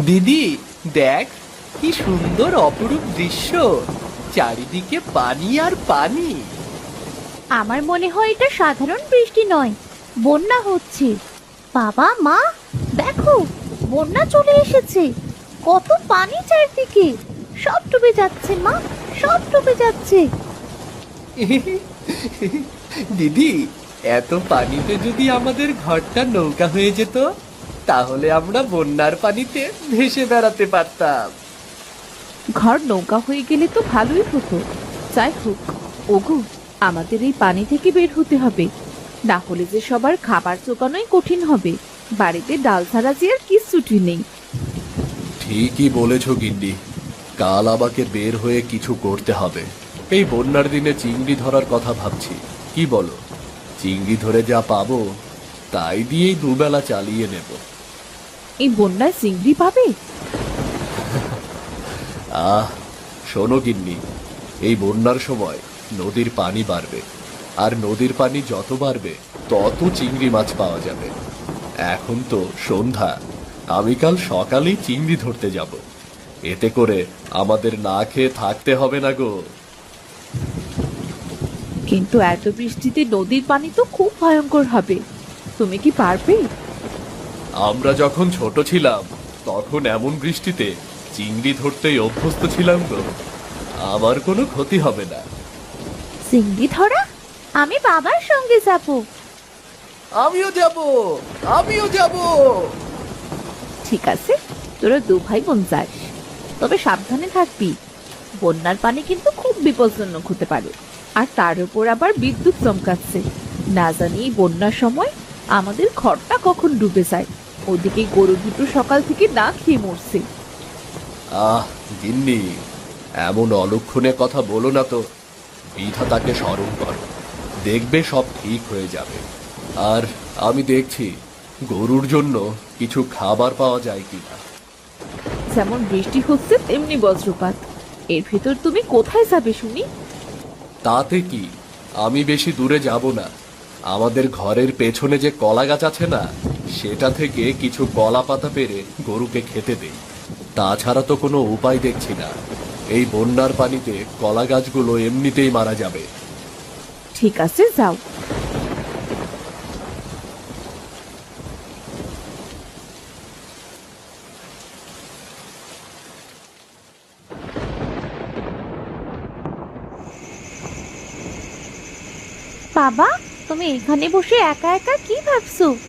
দিদি, দেখ কি সুন্দর অপরূপ দৃশ্য। চারিদিকে পানি আর পানি। আমার মনে হয় এটা সাধারণ বৃষ্টি নয়, বন্যা হচ্ছে। বাবা মা, দেখো, বন্যা চলে এসেছে। কত পানি চারদিকে, সব ডুবে যাচ্ছে মা, সব ডুবে যাচ্ছে। দিদি, এত পানিতে যদি আমাদের ঘরটা নৌকা হয়ে যেত, তাহলে আমরা বন্যার পানিতে ভেসে বেড়াতে পারতাম। ঘর নৌকা হয়ে গেলে তো ভালোই হতো। যাই হোক, ওগো, আমাদের এই পানি থেকে বের হতে হবে, না হলে যে সবার খাবার জোগানোই কঠিন হবে। বাড়িতে ডাল ছাড়া যে আর কিচ্ছুটি নেই। ঠিকই বলেছ গিন্নি, কাল আমাকে বের হয়ে কিছু করতে হবে। এই বন্যার দিনে চিংড়ি ধরার কথা ভাবছি। কি বলো? চিংড়ি ধরে যা পাবো তাই দিয়েই দুবেলা চালিয়ে নেব। এই বন্যায় চিংড়ি পাবে? আহ, শোনো গিন্নি, এই বন্যার সময় নদীর পানি বাড়বে, আর নদীর পানি যত বাড়বে তত চিংড়ি মাছ পাওয়া যাবে। এখন তো সন্ধ্যা, আমি কাল সকালেই চিংড়ি ধরতে যাব। এতে করে আমাদের না খেয়ে থাকতে হবে না গো। কিন্তু এত বৃষ্টিতে নদীর পানি তো খুব ভয়ঙ্কর হবে। তুমি কি পারবে? আমরা যখন ছোট ছিলাম তখন এমন বৃষ্টিতে চিংড়ি ধরতেই অভ্যস্ত ছিলাম গো। আমার কোনো ক্ষতি হবে না। চিংড়ি ধরা? আমি বাবার সঙ্গে যাবো। আমিও যাব, আমিও যাব। ঠিক আছে, তোরা দু ভাই বোন যাস, তবে সাবধানে থাকবি। বন্যার পানি কিন্তু খুব বিপজ্জনক হতে পারে, আর তার উপর আবার বিদ্যুৎ চমকাচ্ছে। না জানি এই বন্যার সময় আমাদের ঘরটা কখন ডুবে যায়। ওদিকে গরু দুটো সকাল থেকে না খেয়ে মরছে। আহ গিন্নি, এমন অলক্ষণে কথা বলো না তো। বিধাতাকে স্মরণ করো, দেখবে সব ঠিক হয়ে যাবে। আর আমি দেখছি গরুর জন্য কিছু খাবার পাওয়া যায় কিনা। যেমন বৃষ্টি হচ্ছে তেমনি বজ্রপাত, এর ভেতর তুমি কোথায় যাবে শুনি? তাতে কি, আমি বেশি দূরে যাব না। আমাদের ঘরের পেছনে যে কলা গাছ আছে না, সেটা থেকে কিছু কলা পাতা পেড়ে গরুকে খেতে দেই। তাছাড়া তো কোনো উপায় দেখছি না। এই বন্যার পানিতে কলা গাছগুলো এমনিতেই মারা যাবে। ঠিক আছে, যাও। বাবা, তুমি এখানে বসে একা একা কি ভাবছো?